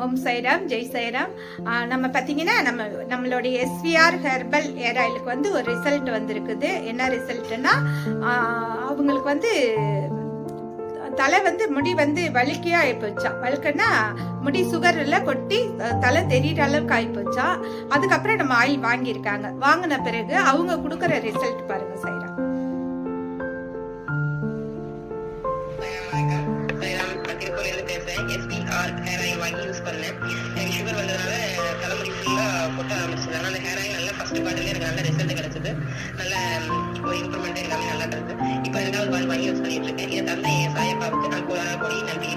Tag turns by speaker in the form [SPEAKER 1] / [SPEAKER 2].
[SPEAKER 1] ஓம் சைராம், ஜெய் சைராம். நம்ம பார்த்தீங்கன்னா நம்மளுடைய எஸ்விஆர் ஹெர்பல் ஏர் ஆயிலுக்கு வந்து ஒரு ரிசல்ட் வந்திருக்குது. என்ன ரிசல்ட்னா, அவங்களுக்கு வந்து தலை வந்து முடி வந்து வலிக்கையா ஆயிப்போச்சா. வழுக்கன்னா முடி சுகர்ல கொட்டி தலை தெரியிற அளவுக்கு ஆயிப்போச்சா. அதுக்கப்புறம் நம்ம ஆயில் வாங்கியிருக்காங்க. வாங்கின பிறகு அவங்க கொடுக்குற ரிசல்ட் பாருங்க சைரா.
[SPEAKER 2] SPR ஹேர் ஆயில் வாங்கி யூஸ் பண்ணேன். எனக்கு சுகர் வந்ததுனால தலைமுடி ஃபுல்லாக கொட்ட ஆரம்பிச்சது. அதனால் அந்த ஹேர் ஆயில் நல்லா ஃபஸ்ட்டு பாட்டிலே எனக்கு நல்ல ரிசல்ட் கிடச்சிது. நல்ல ஒரு இம்ப்ரூவ்மெண்ட் எல்லாமே நல்லா இருந்தது. இப்போ 2வது பால் வாங்கி யூஸ் பண்ணிட்டு இருக்கேன். இதை தந்தை என் சாயப்பாவுக்கு நான் கொடி நன்றி.